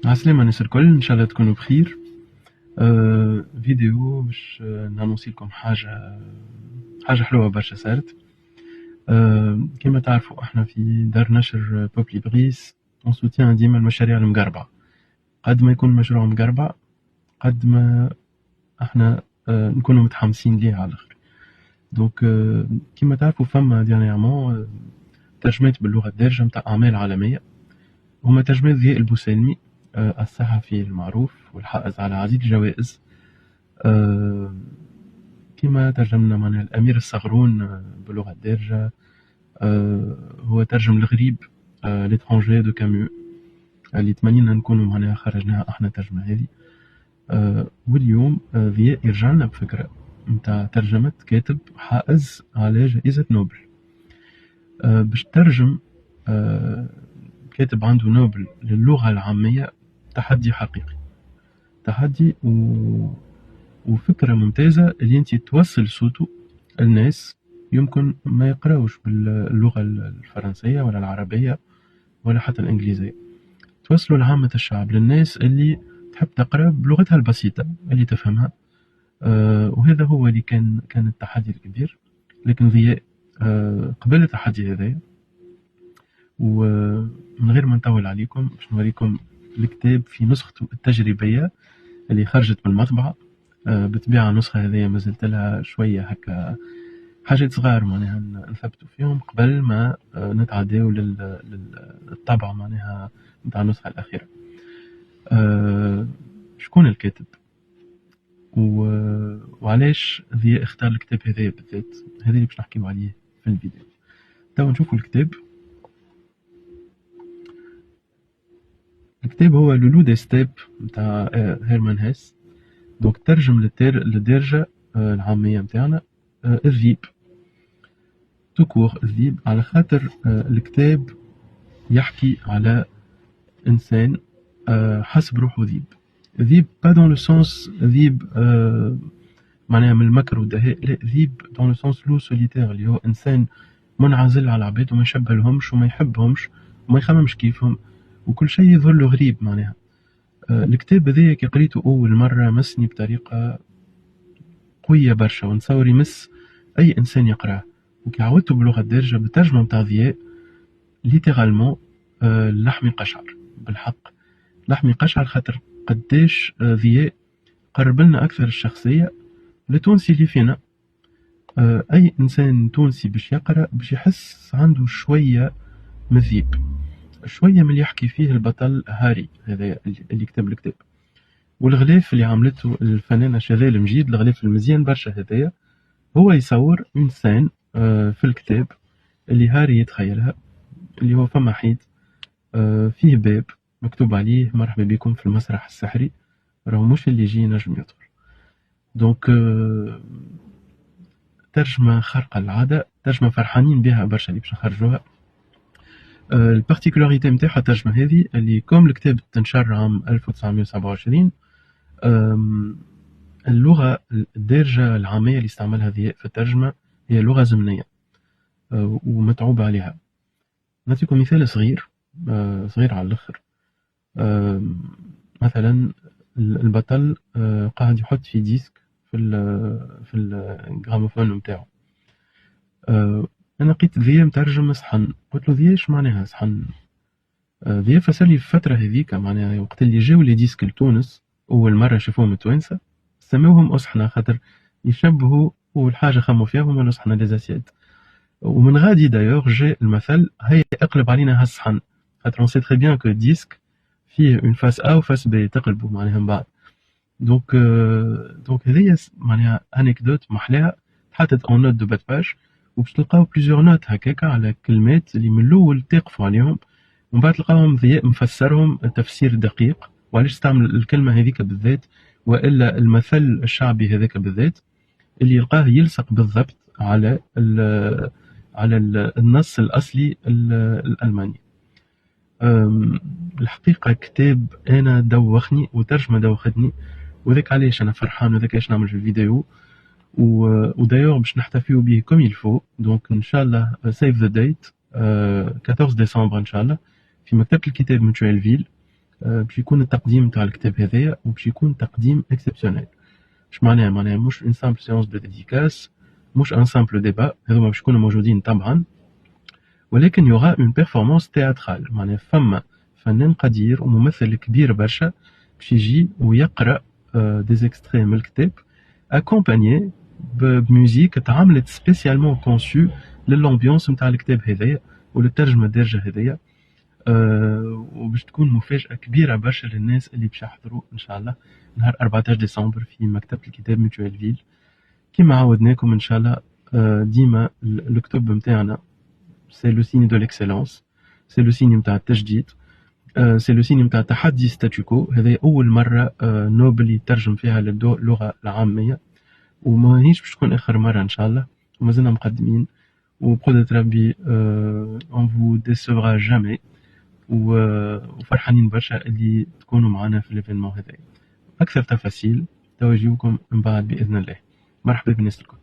عسلامة الناس الكل، إن شاء الله تكونوا بخير. فيديو باش نانونسي لكم حاجة حلوة برشا صارت. كما تعرفوا احنا في دار نشر بوبلي بريس اون سوتيان ديما المشاريع المقربعة. قد ما يكون مشروع مقربع قد ما احنا نكونوا متحمسين ليه على الآخر. دونك كما تعرفوا فما ديانيرمون ترجمات باللغة الدارجة متاع أعمال عالمية، هما ترجمات ضياء البوسلمي الصحفي المعروف والحائز على عديد الجوائز. كما ترجمنا معناها الأمير الصغرون باللغة الدارجة. هو ترجم الغريب لترونجي دو كامو اللي تمنينا نكونوا معناها خرجناها احنا الترجمة هذه. واليوم ضياء يرجعنا بفكرة متاع ترجمة كاتب حائز على جائزة نوبل. باش ترجم كاتب عنده نوبل للغة العامية تحدي حقيقي، تحدي وفكرة ممتازة اللي انت توصل صوته الناس يمكن ما يقراوش باللغة الفرنسية ولا العربية ولا حتى الإنجليزية، توصلوا لعامة الشعب، للناس اللي تحب تقرأ بلغتها البسيطة اللي تفهمها. وهذا هو اللي كان التحدي الكبير. لكن ضياء قبل التحدي هذا، ومن غير ما نطول عليكم باش نوريكم الكتاب في نسخته التجريبية اللي خرجت من المطبعة. بالطبيعة النسخة هذه مازلت لها شوية هكا حاجات صغار معناها نثبتوا فيهم قبل ما نتعداو للطبعة معناها نتاع النسخة الأخيرة. شكون الكاتب وعلاش ضياء اختار الكتاب هذايا بالذات؟ هذا اللي باش نحكيو عليه في الفيديو. توا نشوفوا الكتاب. الكتاب هو لولو دي ستيب نتاع هيرمان هيس. دونك ترجم للدارجة العامية نتاعنا الذيب تكور. الذيب على خاطر الكتاب يحكي على إنسان حسب روحه ذيب. ذيب با دون لو سونس ذيب معناها من المكر والدهاء، لا، ذيب دون لو سونس لو سوليتير اللي هو إنسان منعزل على العباد وما يشبهلهمش وما يحبهمش وما يخممش كيفهم وكل شيء يظهر له غريب معناها. الكتاب هذايا كي قريته أول مرة مسني بطريقة قوية برشا، ونتصور يمس أي إنسان يقراه. وكي عودته باللغة الدارجة بالترجمة متاع ضياء ليترالمون لحمي قشعر بالحق، لحمي قشعر خاطر قداش ضياء قرب لنا أكثر الشخصية لتونسي اللي فينا. أي إنسان تونسي باش يقرأ باش يحس عنده شوية من الذيب، شوية من اللي يحكي فيه البطل هاري هذا اللي كتب الكتاب. والغلاف اللي عملته الفنانة شذال مجيد، الغلاف المزيان برشا هذايا، هو يصور إنسان في الكتاب اللي هاري يتخيلها، اللي هو فما حيط فيه باب مكتوب عليه مرحبا بكم في المسرح السحري، راهو مش اللي يجي نجم يدخل. دونك ترجمة خارقة العادة، ترجمة فرحانين بها برشا اللي باش نخرجوها. البارتيكولاريتي نتاعها الترجمة هذه اللي كوم الكتاب تنشر عام 1927. اللغة الدارجة العامية اللي استعملها ضياء في الترجمة هي لغة زمنية ومتعوب عليها. نعطيكم مثال صغير صغير على الآخر. مثلا البطل قاعد يحط في ديسك في الجراموفون نتاعو. أنا لقيت ضياء مترجم صحن، قلت له ضياء ايش معناها صحن؟ ضياء فسرلي في الفترة هذيك معناها وقت اللي جاو لي ديسك لتونس أول مرة شافوهم التوانسة سموهم أصحنة خاطر يشبهوا أول حاجة خموا فيها هما الأصحنة ليزاسياد. ومن غادي دايوغ جاء المثل هيا اقلب علينا هالصحن، خاطر اون سي تري بيان كو ديسك فيه اون فاس ا وفاس بي تقلبوا معناها من بعد. دونك هذيا معناها انكدوت محلاها تحطت اون نوت دو بات باج، وباش تلقاو بليزيور نوت هكاكا على كلمات اللي من الاول تقفوا عليهم ومن بعد تلقاوهم ضياء مفسرهم تفسير دقيق وعلاش استعمل الكلمة هذيك بالذات والا المثل الشعبي هذاك بالذات اللي يلقاه يلصق بالضبط على النص الأصلي الألماني. الحقيقة كتاب أنا دوخني وترجمة دوختني، وذاك علاش أنا فرحان وذاك علاش نعمل في الفيديو. ودايوغ باش نحتفيو به كوم يلفو. دونك إن شاء الله سيف ذا ديت 14 ديسمبر إن شاء الله في مكتبة الكتاب من شويلفيل. باش يكون التقديم نتاع الكتاب هذايا، وباش يكون تقديم اكسبسيونيل. اش معناها مش اون سامبل سيونس دو ديديكاس، مش ان سامبل ديبا، هذوما باش يكونوا موجودين طبعا، ولكن يوغا اون بيرفورمانس تياترال. معناها فما فنان قدير وممثل كبير برشا باش يجي ويقرا دي اكستري من الكتاب اكومبانيي بموزيك تعملت سبيسيالمون كونسو للامبيونس نتاع الكتاب هذايا وللترجمه الدارجه هذايا. وباش تكون مفاجاه كبيره برشا للناس اللي باش يحضروا ان شاء الله نهار 14 ديسمبر في مكتبه الكتاب ميتوال فيل. كيما عودناكم ان شاء الله ديما الكتب نتاعنا سي لو سيني دو ليكسيلونس، سي لو سيني نتاع التجديد، سي لو سيني نتاع تحدي ستاتيكو. هذه اول مره نوبل يترجم فيها للغه العاميه، وماهيش باش تكون اخر مره ان شاء الله، ومازلنا مقدمين وبقدرة ربي اون فو ديسوفرا جامي. وفرحانين برشا اللي تكونوا معنا في الايفينمون هذا. اكثر تفاصيل توجيهكم من بعد باذن الله. مرحبا بالناس الكل.